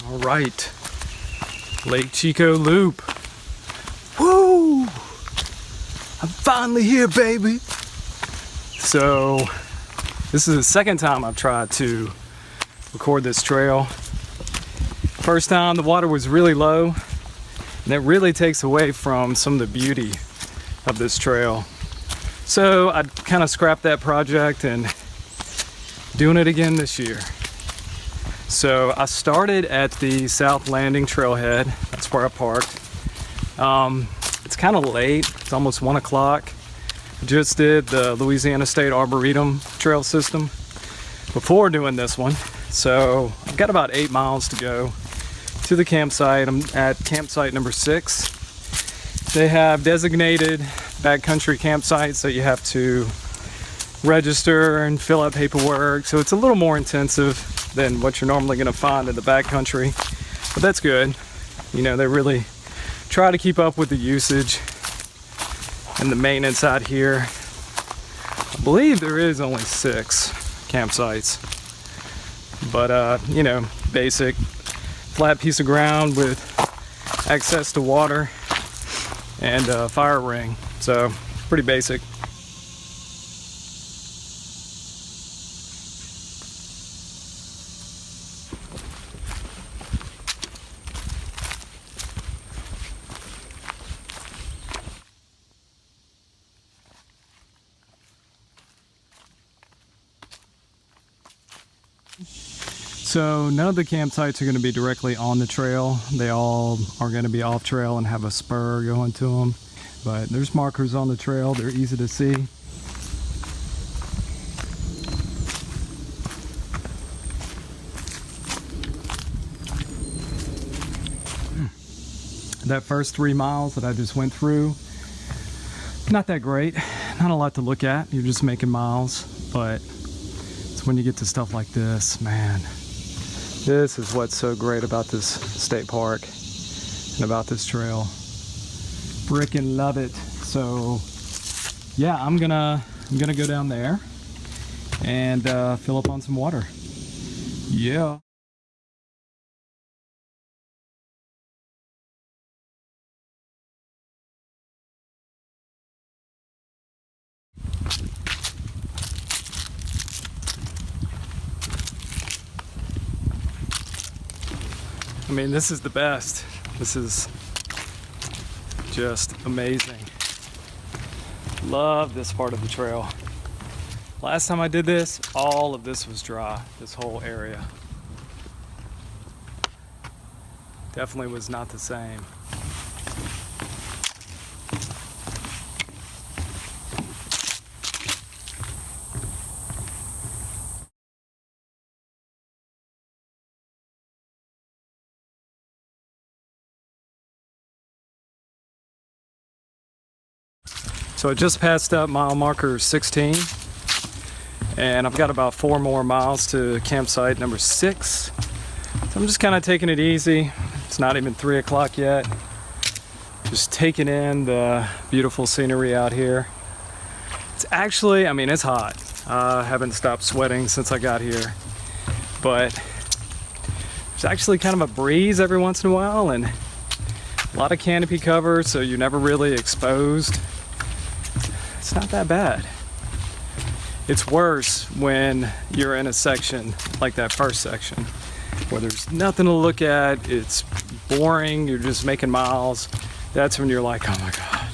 All right, Lake Chicot Loop. Woo! I'm finally here, baby. So this is the second time I've tried to record this trail. First time the water was really low, and it really takes away from some of the beauty of this trail. So I kind of scrapped that project and doing it again this year. So I started at the South Landing Trailhead. That's where I parked. It's kind of late. It's almost 1 o'clock. I just did the Louisiana State Arboretum trail system before doing this one. So I've got about 8 miles to go to the campsite. I'm at campsite number 6. They have designated backcountry campsites that you have to register and fill out paperwork. So it's a little more intensive than what you're normally going to find in the backcountry, but that's good. You know, they really try to keep up with the usage and the maintenance out here. I believe there is only 6 campsites, but you know, basic flat piece of ground with access to water and a fire ring. So pretty basic. So none of the campsites are going to be directly on the trail. They all are going to be off trail and have a spur going to them. But there's markers on the trail. They're easy to see. That first 3 miles that I just went through, not that great. Not a lot to look at. You're just making miles. But it's when you get to stuff like this, man. This is what's so great about this state park and about this trail. Frickin' love it. So yeah, I'm gonna go down there and fill up on some water. Yeah. I mean, this is the best. This is just amazing. Love this part of the trail. Last time I did this, all of this was dry, this whole area. Definitely was not the same. So I just passed up mile marker 16, and I've got about 4 more miles to campsite number 6. So I'm just kind of taking it easy. It's not even 3 o'clock yet. Just taking in the beautiful scenery out here. It's actually, I mean, it's hot. I haven't stopped sweating since I got here, but there's actually kind of a breeze every once in a while, and a lot of canopy cover, so you're never really exposed. It's not that bad. It's worse when you're in a section like that first section where there's nothing to look at, it's boring, you're just making miles. That's when you're like, oh my God,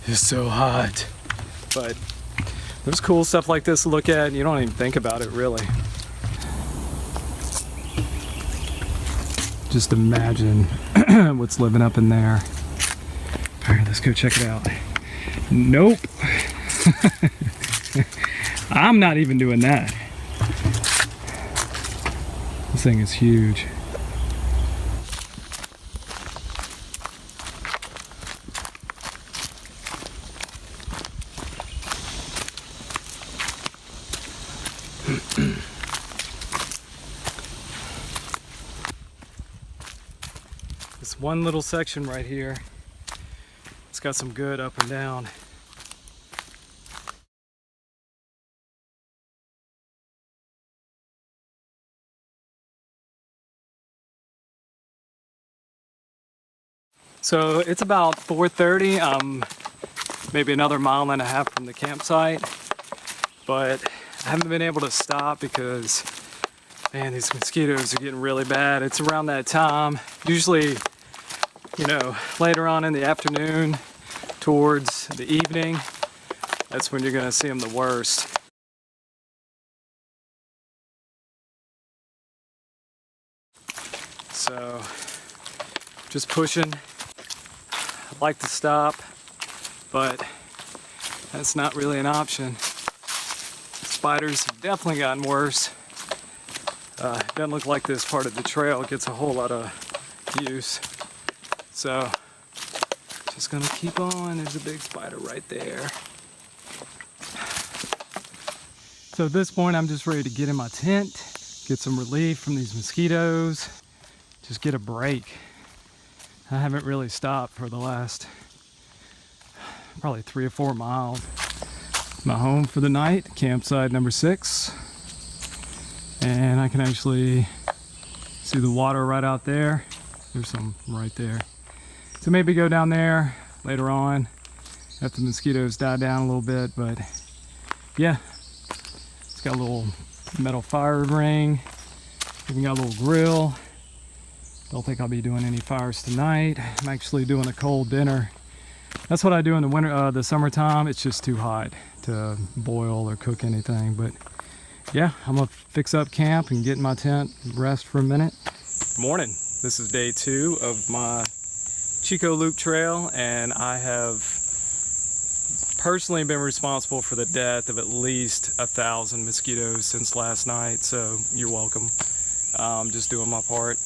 it's so hot. But there's cool stuff like this to look at, and you don't even think about it really. Just imagine what's living up in there. All right, let's go check it out. Nope. I'm not even doing that. This thing is huge. This one little section right here, it's got some good up and down. So it's about 4:30. Maybe another mile and a half from the campsite, but I haven't been able to stop because, man, these mosquitoes are getting really bad. It's around that time, usually, you know, later on in the afternoon towards the evening. That's when you're gonna see them the worst. So, just pushing. I'd like to stop, but that's not really an option. Spiders have definitely gotten worse. It doesn't look like this part of the trail gets a whole lot of use. So, just gonna keep on. There's a big spider right there. So at this point, I'm just ready to get in my tent, get some relief from these mosquitoes, just get a break. I haven't really stopped for the last probably 3 or 4 miles. My home for the night, campsite number 6. And I can actually see the water right out there. There's some right there. So maybe go down there later on after the mosquitoes die down a little bit, but yeah. It's got a little metal fire ring. Even got a little grill. Don't think I'll be doing any fires tonight. I'm actually doing a cold dinner. That's what I do in the winter, the summertime. It's just too hot to boil or cook anything. But yeah, I'm gonna fix up camp and get in my tent, rest for a minute. Good morning. This is day 2 of my Chicot Loop Trail, and I have personally been responsible for the death of at least 1,000 mosquitoes since last night, so you're welcome. Just doing my part.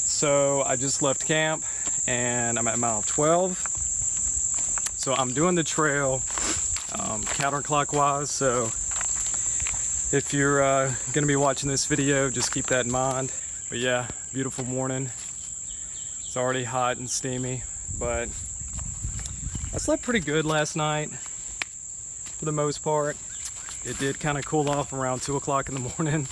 So I just left camp and I'm at mile 12. So I'm doing the trail counterclockwise, so if you're gonna be watching this video, just keep that in mind. But yeah, beautiful morning. It's already hot and steamy, but I slept pretty good last night. For the most part, it did kind of cool off around 2 o'clock in the morning.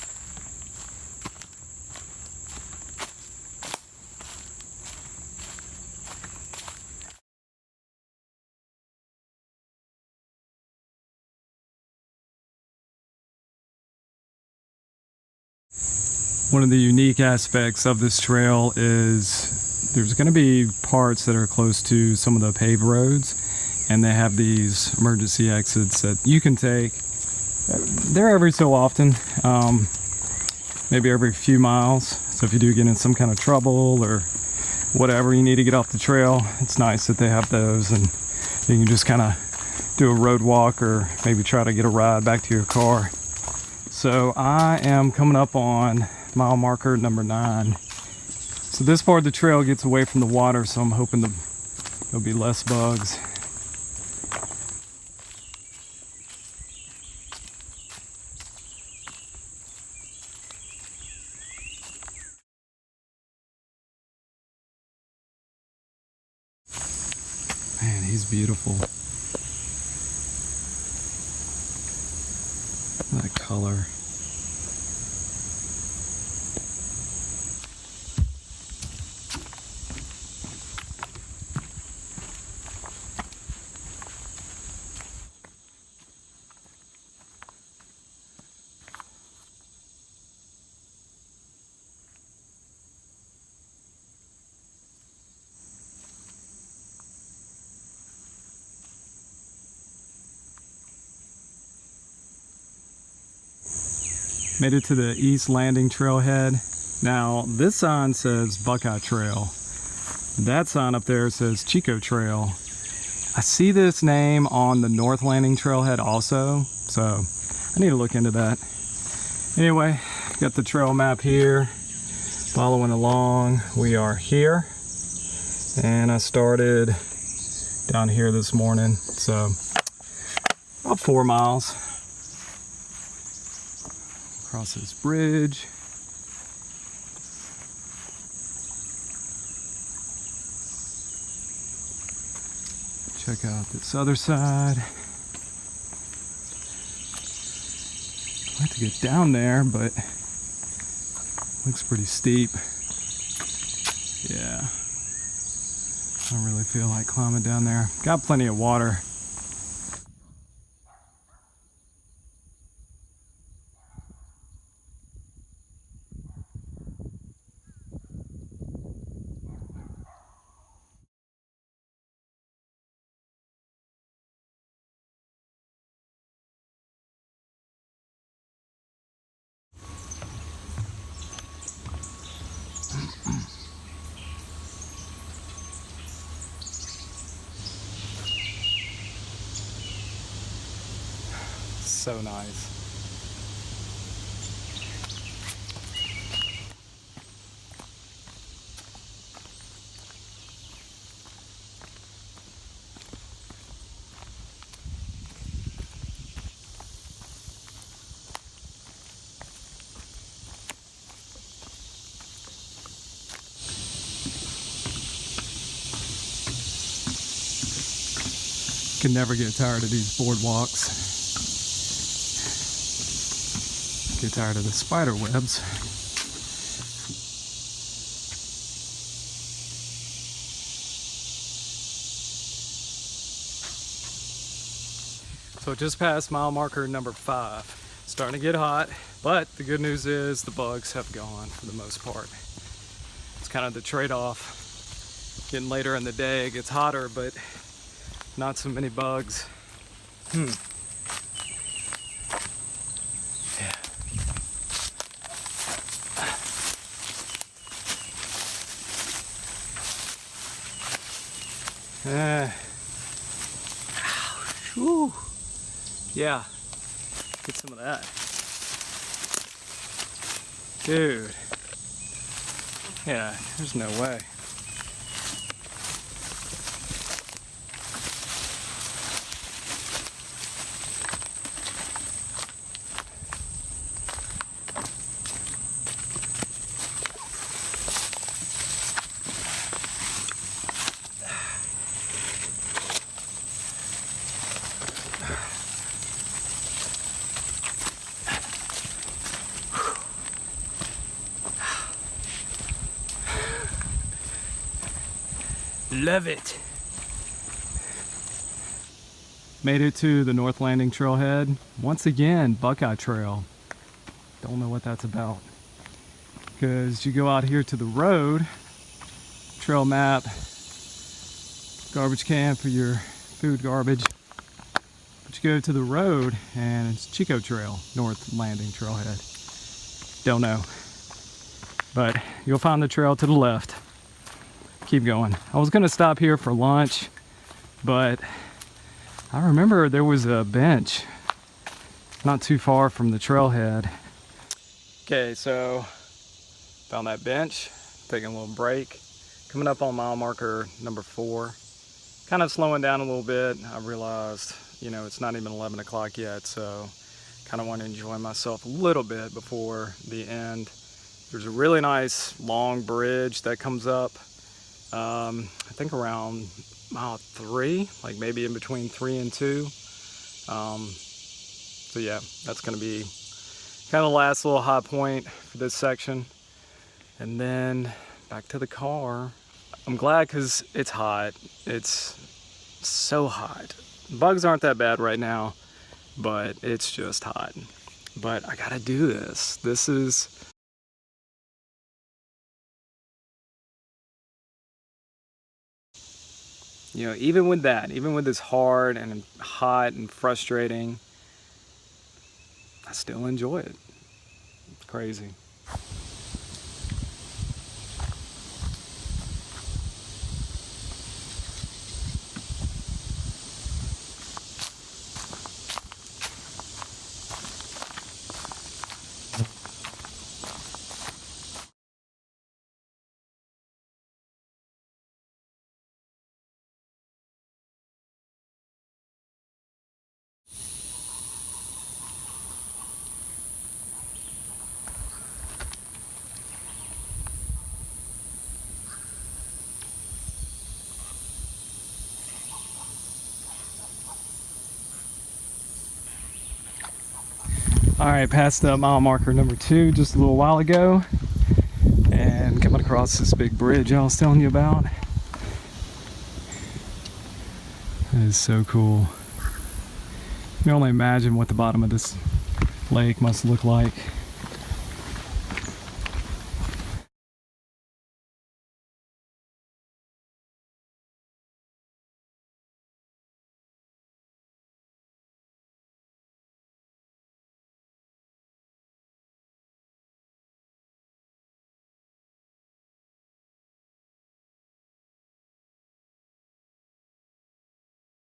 One of the unique aspects of this trail is there's going to be parts that are close to some of the paved roads, and they have these emergency exits that you can take. They're every so often, maybe every few miles. So if you do get in some kind of trouble or whatever, you need to get off the trail, it's nice that they have those, and you can just kind of do a road walk or maybe try to get a ride back to your car. So I am coming up on mile marker number 9. So this part of the trail gets away from the water, so I'm hoping there'll be less bugs. Man, he's beautiful. That color. Made it to the East Landing Trailhead. Now, this sign says Buckeye Trail. That sign up there says Chicot Trail. I see this name on the North Landing Trailhead also, so I need to look into that. Anyway, got the trail map here, following along. We are here, and I started down here this morning, so about 4 miles. Across this bridge. Check out this other side. I have to get down there, but looks pretty steep. Yeah. don't really feel like climbing down there. Got plenty of water. So nice. Can never get tired of these boardwalks. Get tired of the spider webs. So just past mile marker number 5. Starting to get hot, but the good news is the bugs have gone for the most part. It's kind of the trade-off. Getting later in the day, it gets hotter, but not so many bugs. Yeah. Whew. Yeah, get some of that. Dude. Yeah, there's no way. Love it. Made it to the North Landing Trailhead. Once again, Buckeye Trail. Don't know what that's about. Because you go out here to the road, trail map, garbage can for your food garbage. But you go to the road and it's Chicot Trail, North Landing Trailhead. Don't know. But you'll find the trail to the left. Keep going. I was gonna stop here for lunch, but I remember there was a bench not too far from the trailhead. Okay, so found that bench, taking a little break. Coming up on mile marker number 4. Kind of slowing down a little bit. I realized, you know, it's not even 11 o'clock yet, so kind of want to enjoy myself a little bit before the end. There's a really nice long bridge that comes up. I think around mile 3, like maybe in between 3 and 2. So yeah, that's going to be kind of the last little high point for this section. And then back to the car. I'm glad because it's hot. It's so hot. Bugs aren't that bad right now, but it's just hot. But I gotta do this. This is... You know, even with that, even with this hard and hot and frustrating, I still enjoy it. It's crazy. All right, passed up mile marker number 2 just a little while ago, and coming across this big bridge I was telling you about. That is so cool. You can only imagine what the bottom of this lake must look like.